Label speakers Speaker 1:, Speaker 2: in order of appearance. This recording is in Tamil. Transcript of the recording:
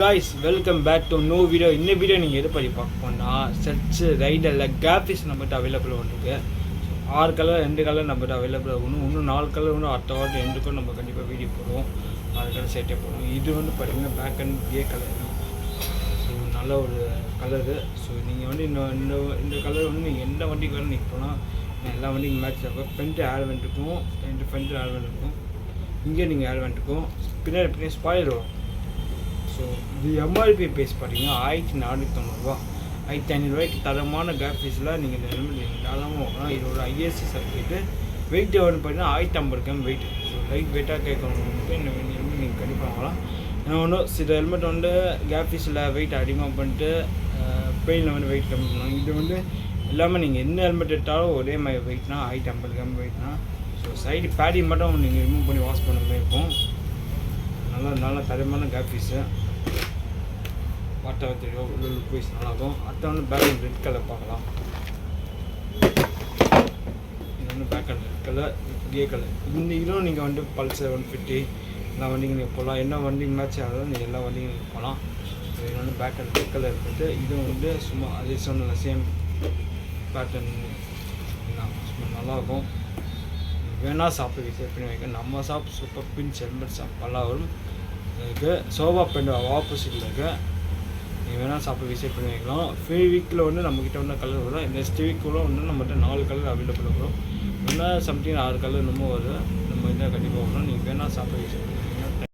Speaker 1: guys, welcome back to no video. இந்த வீடியோ நீங்கள் எது பற்றி பார்க்க போனால் சர்ச்சு ரைடரில் கேஃபிஸ் நம்மகிட்ட அவைலபிள் வந்துருக்கு. 6 கலர் 2 கலர் நம்மகிட்ட அவைலபிள் ஆகணும். இன்னும் 4 கலர் இன்னும் அடுத்த வாட்டி எண்டுக்கும் நம்ம கண்டிப்பாக வீடியோ போடுவோம். 6 கலர் சேர்த்தே போடுவோம். இது வந்து பார்த்திங்கன்னா black and grey colour. So நல்ல ஒரு கலரு. ஸோ நீங்கள் வந்து இந்த கலர் வந்து நீங்கள் எந்த வண்டிக்கு வேணும் நீங்கள் போனால் எல்லா வண்டிக்கும் மேட்ச் ஆகும். ஃப்ரண்ட்டு ஏர் வெண்ட் இருக்கும், 2 ஃப்ரண்ட்டு ஏர் வெண்ட் இருக்கும். இங்கே நீங்கள் ஏர் வெண்ட் இருக்கும், பின்னாடி ஸ்பாயிலர் வரும். ஸோ இது எம்ஆர்பி பேஸ் பார்த்தீங்கன்னா 1490 1500 தரமான கேஃபீஸில் நீங்கள் இந்த ஹெல்மெட் தாராளமாக வாங்கலாம். இது ஒரு ஐஎஸ்சி சர்டிஃபிகேட்டு. வெயிட் வந்து பார்த்தீங்கன்னா 1050 கிராம் வெயிட். ஸோ லைட் வெயிட்டாக கேட்கறவங்களுக்கு இந்த ஹெல்மெட் நீங்கள் கண்டிப்பாக வாங்கலாம். ஏன்னா ஒன்றும் சில ஹெல்மெட் வந்து கேஃபீஸில் வெயிட் அதிகமாக பண்ணிட்டு பெயினில் வந்து வெயிட் கம்மி பண்ணுவாங்க. இது வந்து எல்லாமே நீங்கள் எந்த ஹெல்மெட் எடுத்தாலும் ஒரே மாதிரி வெயிட்னா 1050 கிராம் வெயிட்னா. ஸோ சைடு பேடி மட்டும் நீங்கள் ரிமூவ் பண்ணி வாஷ் பண்ண மாதிரி இருக்கும். நல்லா தரமான கேஃபீஸு வாட்டர் தெரியும், உள்ள லுக் நல்லாயிருக்கும். அடுத்த வந்து பேக் அண்ட் ரெட் கலர் பார்க்கலாம். இது வந்து black and red colour, grey colour. இந்த இதுவும் நீங்கள் வந்து பல்சர் 150 எல்லா வண்டிங்க நீங்கள் போகலாம். என்ன வண்டி மேட்ச் ஆகுதோ நீங்கள் எல்லா வண்டியும் நீங்கள் போகலாம். இது வந்து பேக் அண்ட் ரெட் கலர் இருக்குது. இதுவும் வந்து சும்மா அதே சொன்ன சேம் பேட்டர்ன் தான், சும்மா நல்லாயிருக்கும். வேணால் ஷாப்பு விசிட் பண்ணி வைக்க. நம்ம ஷாப் சூப்பர் பின்ஸ் ஹெல்மெட் ஷாப் பல்லாவரம் இருக்குது. சோபா பெண்ட் ஆப்போசிட்டில் இருக்குது. நீங்கள் வேணால் ஷாப்பை விசிட் பண்ணி வைக்கலாம். வீக்கில் வந்து நம்மக்கிட்ட வந்து கலர் வரும். நெக்ஸ்ட் வீக்குள்ளே வந்து நம்மகிட்ட 4 கலர் அவைலபிள் வரும். இன்னும் சம்திங் 6 கலர் இன்னமும் வரும். நம்ம இதை கண்டிப்பாக வரும். நீங்கள் வேணால் ஷாப்பை விசிட் பண்ணி